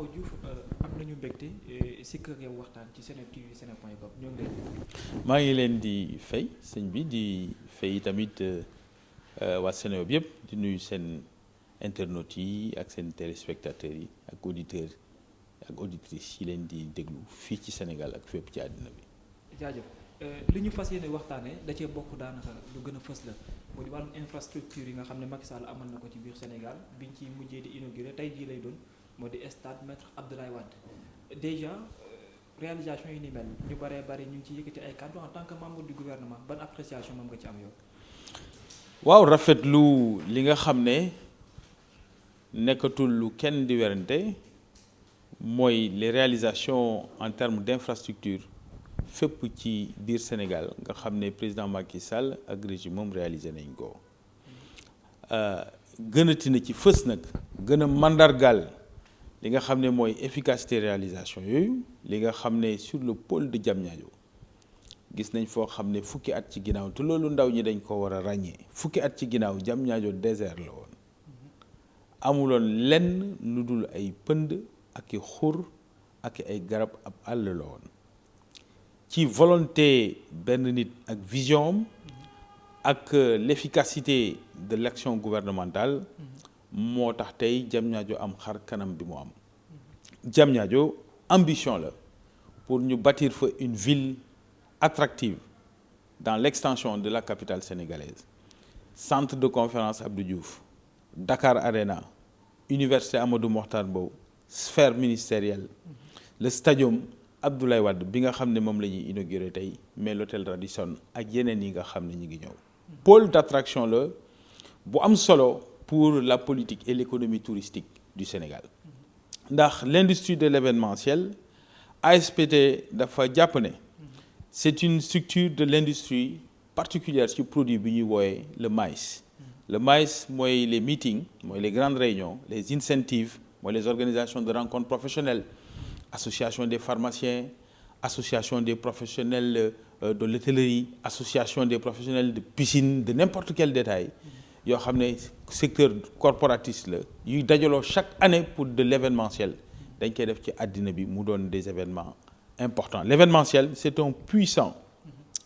Mahawa Diouf am nañu mbégte si kër yow waxtaan ci SeneTV sene.com ñoo ngi leen. maa ngi leen di fay sëñ bi di fay tamit waa Seneweb yëpp di nuyu seen internautes yi ak seen téléspectateurs yi ak auditeurs ak auditrices yi leen di déglu fii ci Sénégal ak fépp ci àddina bi. jaajëf li ñu fas yéene waxtaanee da cee bokk daanaka lu gën a fës la moo di wàllum infrastructure yi nga xam ne Macky Sall amal na ko ci biir Sénégal biñ ci mujjee di inauguré tey jii lay doon moo di stade Maître Abdoulaye Wade déjà réalisation yi ni mel ñu bëree bëri ñu ngi ci yëkkati ay kàddu en tant que membre du gouvernement ban appréciation moom nga ci am yow. waaw rafetlu li nga xam ne nekkatul lu kenn di werante mooy les réalisations en termes d'infrastructure fépp ci biir Sénégal nga xam ne président Macky Sall ak régime moom réalisé nañ ko gënati na ci fës nag gën a mandargaal li nga xam ne mooy efficacité réalisation yooyu li nga xam ne sur le pôle de Diamniadio gis nañ foo xam ne fukki at ci ginnaaw te loolu ndaw ñi dañ ko war a ràññee fukki at ci ginnaaw Diamniadio désert la woon amuloon lenn lu dul ay pënd ak i xur ak ay garab ab àll la woon ci volonté benn nit ak vision ak l'efficacité de l'action gouvernementale moo tax tey Diamniadio am xar kanam bi mu am Diamniadio ambition la pour ñu bâtir fa une ville attractive dans l'extension de la capitale sénégalaise centre de conférence Abdou Diouf Dakar Arena université Amadou Mokhtar Mbow sphère ministérielle le stadium Abdoulaye Wade bi nga xam ne moom la ñuy inauguré tey mais l'hôtel Radisson ak yeneen yi nga xam ne ñu ngi ñëw pôle d'attraction la bu am solo pour la politique et l'économie touristique du Sénégal ndax l'industrie de l'événementiel ASPT dafa jàpp ne c'est une structure de l'industrie particulière ci produit bi ñuy wooyee le maïs le maïs mooy les meetings mooy les grandes réunions les incentives mooy les organisations de rencontres professionnelles association des pharmaciens association des professionnels de l'hôtellerie association des professionnels de piscine de n'importe quel détail yoo xam ne secteur corporatiste la yuy dajaloo chaque année pour de l'événementiel dañ koy def ci àddina bi mu doon des événements importants l'événementiel c'est un puissant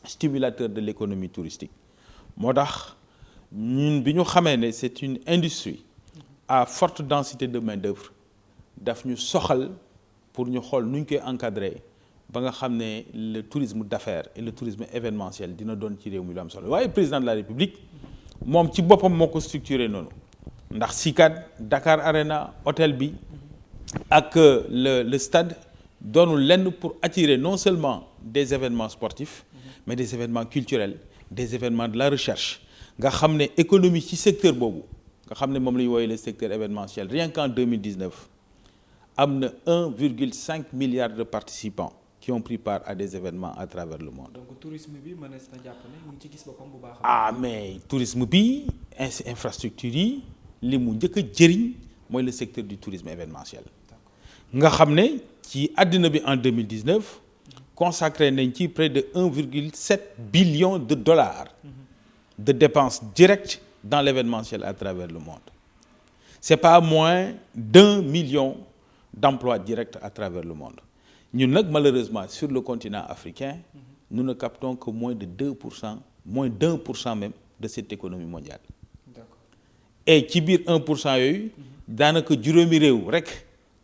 stimulateur de l'économie touristique moo tax ñun bi ñu xamee ne c'est une industrie à forte densité de main-d'œuvre daf ñu soxal pour ñu xool nu ñu koy encadrer ba nga xam ne le tourisme d'affaires et le tourisme événementiel dina doon ci réew mi lu am solo waaye président de la République moom ci boppam moo ko structuré noonu ndax CICAD Dakar Arena hôtel bi ak le stade doonul lenn pour attirer non seulement des événements sportifs mais des événements culturels des événements de la recherche nga xam ne économie ci secteur boobu nga xam ne moom la ñu woowee le secteur événementiel rien qu'en 2019 am na 1,5 milliard de participants qui ont pris part à des événements à travers le monde. donc tourisme bi mënees na jàpp ne mu ngi ci gis boppam bu baax. mais tourisme bi infrastructure yi li mu njëkk a jëriñ mooy le secteur du tourisme événementiel. nga xam ne ci àddina bi en 2019 consacré nañ ci près de 1,7 billion de dollars de dépenses directes dans l'événementiel à travers le monde. C'est pas moins d'1 million d'emplois directs à travers le monde. Ñun nag malheureusement sur le continent africain nous ne captons que moins de 2%, moins d'1% même de cette économie mondiale. D'accord. Et ci biir 1% yooyu daanaka juróomi réew rek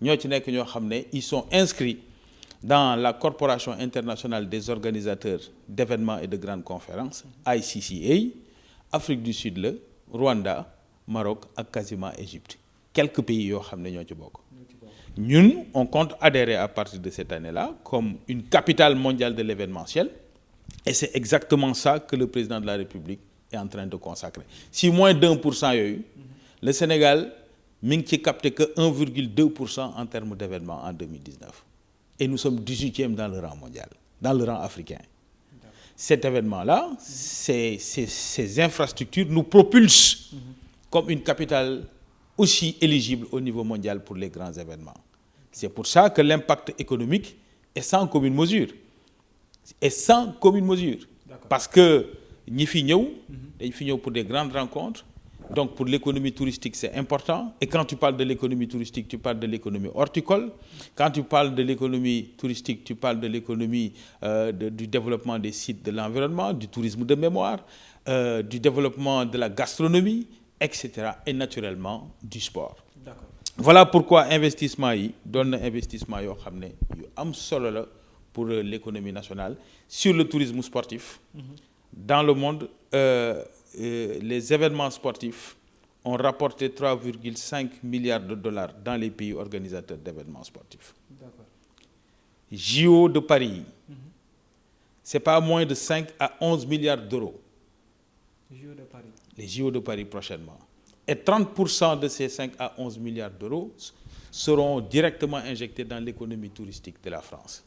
ñoo ci nekk ñoo xam ne ils sont inscrits dans la corporation internationale des organisateurs d'événements et de grandes conférences ICCA Afrique du Sud la Rwanda Maroc ak quasiment Égypte quelques pays yoo xam ne ñoo ci bokk. Ñun on compte adhérer à partir de cette année-là comme une capitale mondiale de l'événementiel et c'est exactement ça que le président de la République est en train de consacrer si moins d'1% yooyu le Sénégal mi ngi ci capté que 1,2% en termes d'événements en 2019 et nous sommes 18e dans le rang mondial dans le rang africain. Cet événement-là ces infrastructures nous propulsent comme une capitale aussi éligible au niveau mondial pour les grands événements. C'est pour ça que l'impact économique est sans commune mesure. Parce que ñi fi ñëw dañ fi ñëw pour des grandes rencontres Donc pour l'économie touristique, c'est important. Et quand tu parles de l'économie touristique, tu parles de l'économie horticole. Quand tu parles de l'économie touristique, tu parles de l'économie du développement des sites de l'environnement, du tourisme de mémoire, du développement de la gastronomie, etc. Et naturellement, du sport. D'accord. Voilà pourquoi investissement yi doon na investissement yoo xam ne yu am solo la pour l'économie nationale sur le tourisme sportif. Dans le monde, les événements sportifs ont rapporté 3,5 milliards de dollars dans les pays organisateurs d'événements sportifs. D'accord. JO de Paris, c'est pas moins de 5 à 11 milliards d'euros. JO de Paris. Les JO de Paris prochainement. Et 30% de ces 5 à 11 milliards d'euros seront directement injectés dans l'économie touristique de la France.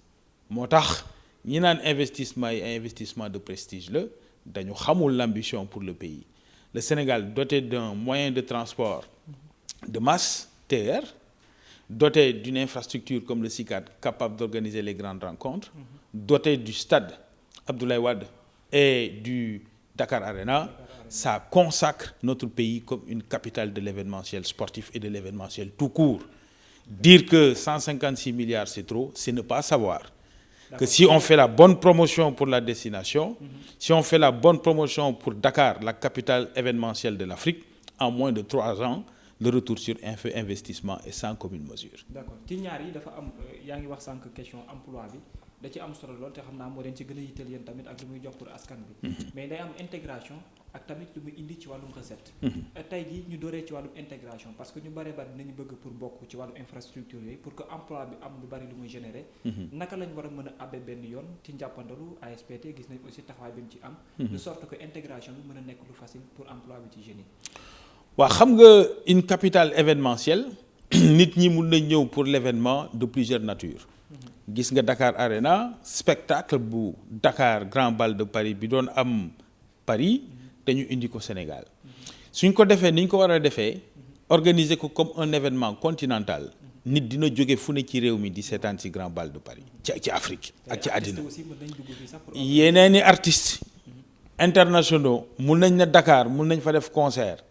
moo tax ñi naan investissement yi ay investissement de prestige la dañu xamul l'ambition pour le pays. Le Sénégal, doté d'un moyen de transport de masse, TER, doté d'une infrastructure comme le CICAD, capable d'organiser les grandes rencontres, doté du stade Abdoulaye Wade et du Dakar Arena, ça consacre notre pays comme une capitale de l'événementiel sportif et de l'événementiel tout court. Dire que 156 milliards c'est trop, c'est ne pas savoir que si on fait la bonne promotion pour la destination, si on fait la bonne promotion pour Dakar, la capitale événementielle de l'Afrique, en moins de 3 ans, le retour sur investissement est sans commune mesure. D'accord ci ñaar yi dafa am yaa ngi wax sànq question emploi bi da ci am solo lool te xam naa moo leen ci gën a yitteel yéen tamit ak lu muy jox pour askan bi. mais day am intégration ak tamit lu muy indi ci wàllum recette. tey jii ñu dooree ci wàllum intégration parce que ñu bari dinañu bëgg pour bokk ci wàllum infrastructure yooyu pour que emploi bi am lu bari lu muy générer. naka lañ war a mën a abbe benn yoon ci njàppandalu ASPT gis nañ aussi taxawaay bi mu ci am. de sorte que intégration bi mën a nekk lu facile pour emploi bi ci jeunes yi. waaw xam nga une capitale événementielle nit ñi mun nañ ñëw pour l'événement de plusieurs natures. gis nga Dakar Arena spectacle bu Dakar Grand Bal de Paris bi doon am Paris dañu indi ko Sénégal suñ ko defee ni ñu ko war a defee organiser ko comme un événement continental nit dina jóge fu ne ci réew mi di seetaan ci Grand Bal de Paris ci Afrique ak ci àddina yeneeni artistes internationaux mun nañ ne Dakar mun nañ fa def concert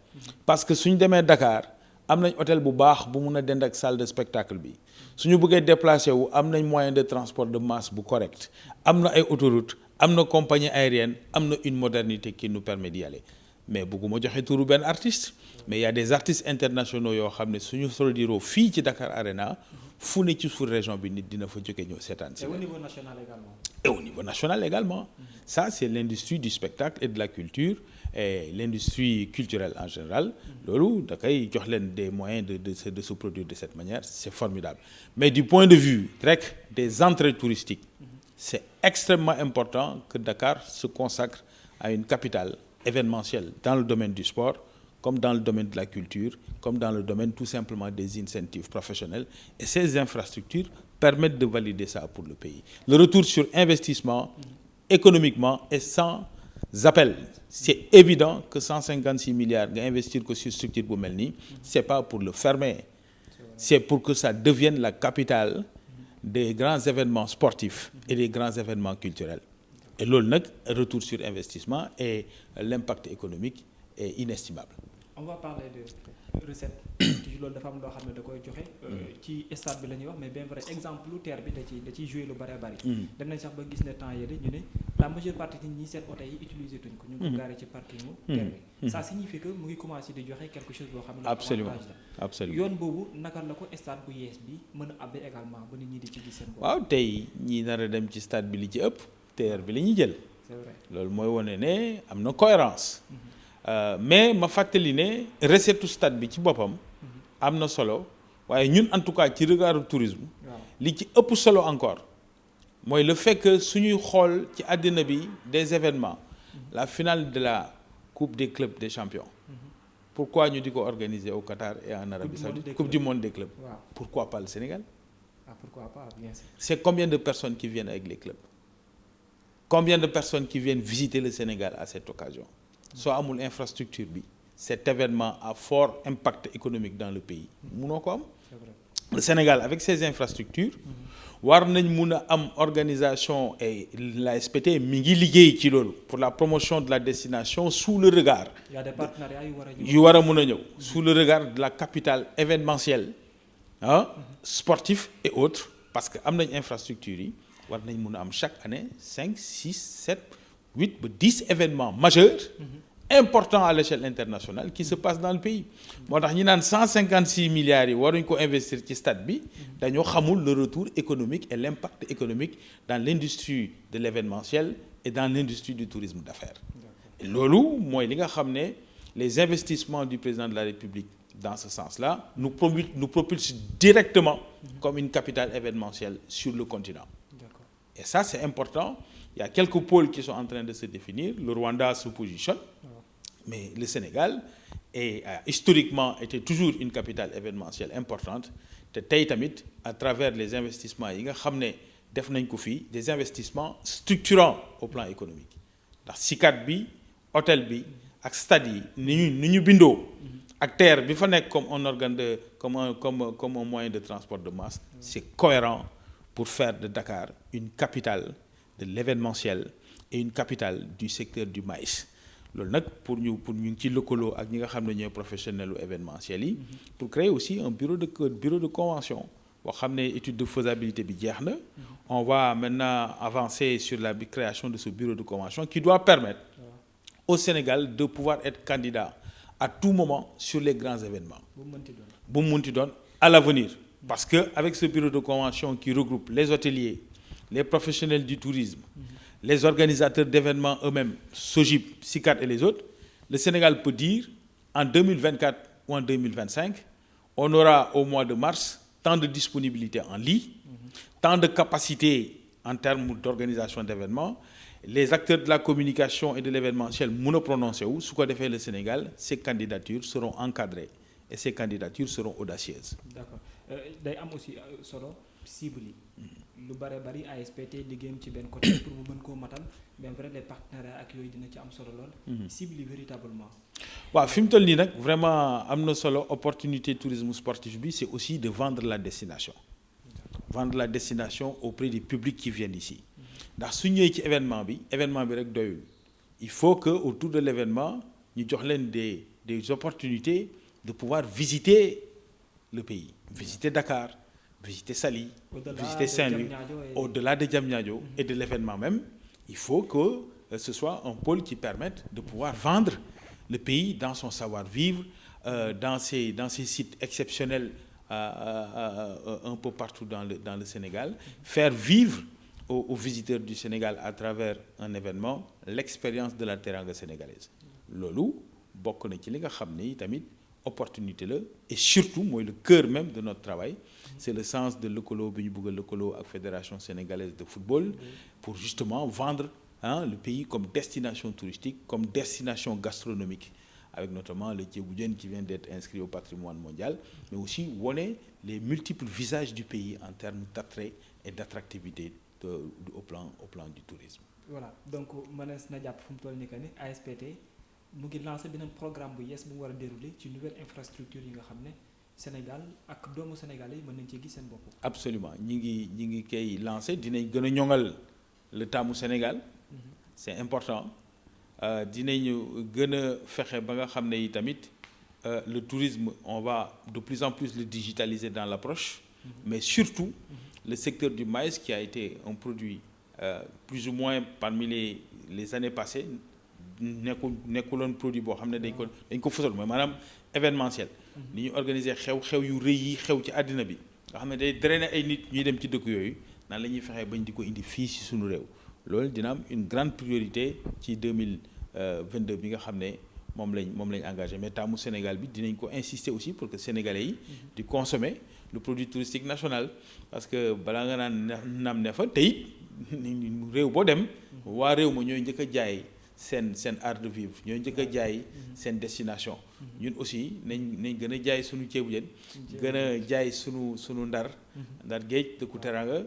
parce que suñ demee Dakar am nañ hôtel bu baax bu mun a dend ak salle de spectacle bi suñu bëggee déplacé wu am nañ moyen de transport de masse bu correct am na ay autoroute am na compagnie aérienne am na une modernité qui nous permet d'y aller mais bëgguma joxe turu benn artiste mais il y a des artistes internationaux yoo xam ne suñu soldiroo fii ci Dakar Arena fu ne ci sous-région bi nit dina fa jóge ñëw seetaan si. Et au niveau national également. Et au niveau national également. Ça c'est l'industrie du spectacle et de la culture et l'industrie culturelle en général. loolu da koy jox leen des moyens de se produire de cette manière c'est formidable mais du point de vue rek des entrées touristiques c'est extrêmement important que Dakar se consacre à une capitale événementielle dans le domaine du sport comme dans le domaine de la culture comme dans le domaine tout simplement des incentives professionnels et ces infrastructures permettent de valider ça pour le pays. Le retour sur investissement économiquement est sans appel. C'est évident que 156 milliards nga investir ko sur structure bu mel nii c'est pas pour le fermer c'est pour que ça devienne la capitale des grands événements sportifs et des grands événements culturels et loolu nag retour sur investissement et l'impact économique est inestimable. On va parler de recette ci loolu dafa am loo xam ne da koy joxe ci stade bi la ñuy wax mais bien vrai exemple lu terre bi da ciy jouer lu bari bari dem nañ sax ba gis ne temps yële ñu ne la majeure partie nit ñi seen oto yi utiliser tuñ ko ñu ngi ko garé ci parking terre bi ça signifie que mu ngi commencer di joxe quelque chose boo xam ne absolument absolument yoon boobu naka la ko stade bu yees bi mën a abbe également ba nit ñi di ci gis seen bopp. waaw tey ñi nar a dem ci stade bi li ci ëpp terre bi la ñuy jël c'est vrai loolu mooy wane ne am na cohérence mais ma fàttali ne recette stade bi ci boppam am na solo waaye ñun en tout cas ci regard tourisme li ci ëpp solo encore mooy le fait que suñuy xool ci àddina bi des événements la finale de la coupe des clubs des champions pourquoi ñu di ko organiser au Qatar et en Arabie Saoudite coupe du monde des clubs pourquoi pas le Sénégal pourquoi pas bien sûr. C'est combien de personnes qui viennent avec les clubs combien de personnes qui viennent visiter le Sénégal à cette occasion soo amul infrastructure bi cet événement a fort impact économique dans le pays munoo ko am le Sénégal avec ses infrastructures war nañ mun a am organisation et la SPT mi ngi liggéey ci loolu pour la promotion de la destination sous le regard. Il y a des partenariats yu war a mun a ñëw sous le regard de la capitale événementielle sportif et autres parce que am nañ infrastructure yi war nañ mun a am chaque année 5 6 7 8 ba 10 événements majeurs importants à l'échelle internationale qui se passent dans le pays moo tax ñi naan 156 milliards yi waruñ ko investir ci stade bi dañoo xamul le retour économique et l'impact économique dans l'industrie de l'événementiel et dans l'industrie du tourisme d'affaires loolu mooy li nga xam ne les investissements du président de la République dans ce sens-là nous propulsent directement comme une capitale événementielle sur le continent. D'accord. Et ça, c'est important. Il y a quelques pôles qui sont en train de se définir. Le Rwanda se positionne, mais le Sénégal a historiquement été toujours une capitale événementielle importante. te tey tamit à travers les investissements yi nga xam ne def nañ ko fii des investissements structurants au plan économique ndax SICAD bi hôtel bi ak stade yi ni ñu bindoo ak terre bi fa nekk comme un organe de comme un moyen de transport de masse c'est cohérent pour faire de Dakar une capitale de l'événementiel et une capitale du secteur du maïs loolu nag pour ñu ngi ci lëkkaloo ak ñi nga xam ne ñooy professionnels u événementiel yi pour créer aussi un bureau de convention boo xam ne étude de faisabilité bi jeex na on va maintenant avancer sur la création de ce bureau de convention qui doit permettre au Sénégal de pouvoir être candidat à tout moment sur les grands événements bu mu munti doon à l'avenir parce que avec ce bureau de convention qui regroupe les hôteliers les professionnels du tourisme les organisateurs d'événements eux-mêmes, SOGIP, SICAD et les autres, le Sénégal peut dire en 2024 ou en 2025, on aura au mois de mars tant de disponibilité en lit, tant de capacité en termes d'organisation d'événements. Les acteurs de la communication et de l'événementiel mun a prononcé wu su ko defee le Sénégal, ces candidatures seront encadrées et ces candidatures seront audacieuses. D'accord. Day am aussi solo cible yi. lu bari ASPT liggéeyam ci benn côté pour mu mën koo matal bien vrai les partenariats ak yooyu dina ci am solo lool. cible yi véritablement. waaw fi mu toll nii nag vraiment am na solo opportunité tourisme sportif bi c'est aussi de vendre la destination. Vendre la destination auprès des publics qui viennent ici. ndax su ñëwee ci événement bi rek doyul. il faut que autour de l'événement ñu jox leen des opportunités de pouvoir visiter le pays. Visiter Dakar. Visiter Saly, visiter Saint-Louis, au-delà de Diamniadio et de l'événement même, il faut que ce soit un pôle qui permette de pouvoir vendre le pays dans son savoir-vivre, dans ces sites exceptionnels un peu partout dans le Sénégal, faire vivre aux visiteurs du Sénégal à travers un événement l'expérience de la teranga sénégalaise. Loolu bokk na ci li nga xam ne tamit opportunité la et surtout mooy le cœur même de notre travail c'est le sens de lëkkaloo bi ñu bëgg a lëkkaloo ak fédération sénégalaise de football pour justement vendre le pays comme destination touristique comme destination gastronomique avec notamment le ceebu jën qui vient d'être inscrit au patrimoine mondial mais aussi wone les multiples visages du pays en termes d'attrait et d'attractivité au plan du tourisme. Voilà donc mënees na jàpp fu mu toll nii que ni ASPT mu ngi lancé beneen programme bu yees bu mu war a dérouler ci nouvelle infrastructure yi nga xam ne Sénégal ak doomu Sénégal yi mën nañ cee gis seen bopp. Absolument ñi ngi koy lancé dinañ gën a ñoŋal le taamu Sénégal. C'est important dinañu gën a fexe ba nga xam ne yi tamit le tourisme on va de plus en plus le digitaliser dans l'approche. Mais surtout le secteur du maïs qui a été un produit plus ou moins parmi les années passées. nekkuloon produit boo xam ne dañ ko fësal mooy maanaam événementiel ni ñu organiser xew yu rëy yi xew ci àddina bi nga xam ne day drainer ay nit ñuy dem ci dëkk yooyu naan la ñuy fexee bañ di ko indi fii ci suñu réew loolu dina am une grande priorité ci 2022 bi nga xam ne moom lañ engagé mais taamu Sénégal bi dinañ ko insister aussi pour que sénégalais yi di consommer le produit touristique national parce que balaa nga naan naam ne fa tey réew boo dem waa réew ma ñooy njëkk a jaay seen art de vivre ñooy njëkk a jaay seen destination ñun aussi nañ gën a jaay sunu ceebu jën gën a jaay sunu ndar géej dëkku teranga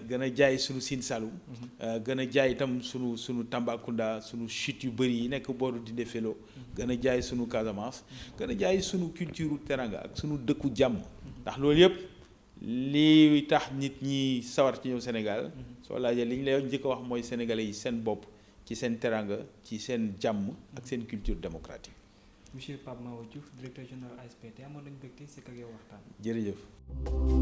gën a jaay sunu Sine Saloum gën a jaay itam sunu Tambacounda sunu chute yu bëri yi nekk booru Dindé Félo gën a jaay sunu Casamance gën a jaay sunu culture teranga ak sunu dëkku jàmm ndax loolu yëpp lii tax nit ñi sawar ci ñëw Sénégal soo laajee li ñu lay njëkk a wax mooy sénégalais yi seen bopp ci seen teranga ci seen jàmm ak seen culture démocratique. Monsieur Pape Mahawa Diouf directeur général ASPT amoon nañu mbégte si ak yow waxtaan. jërëjëf.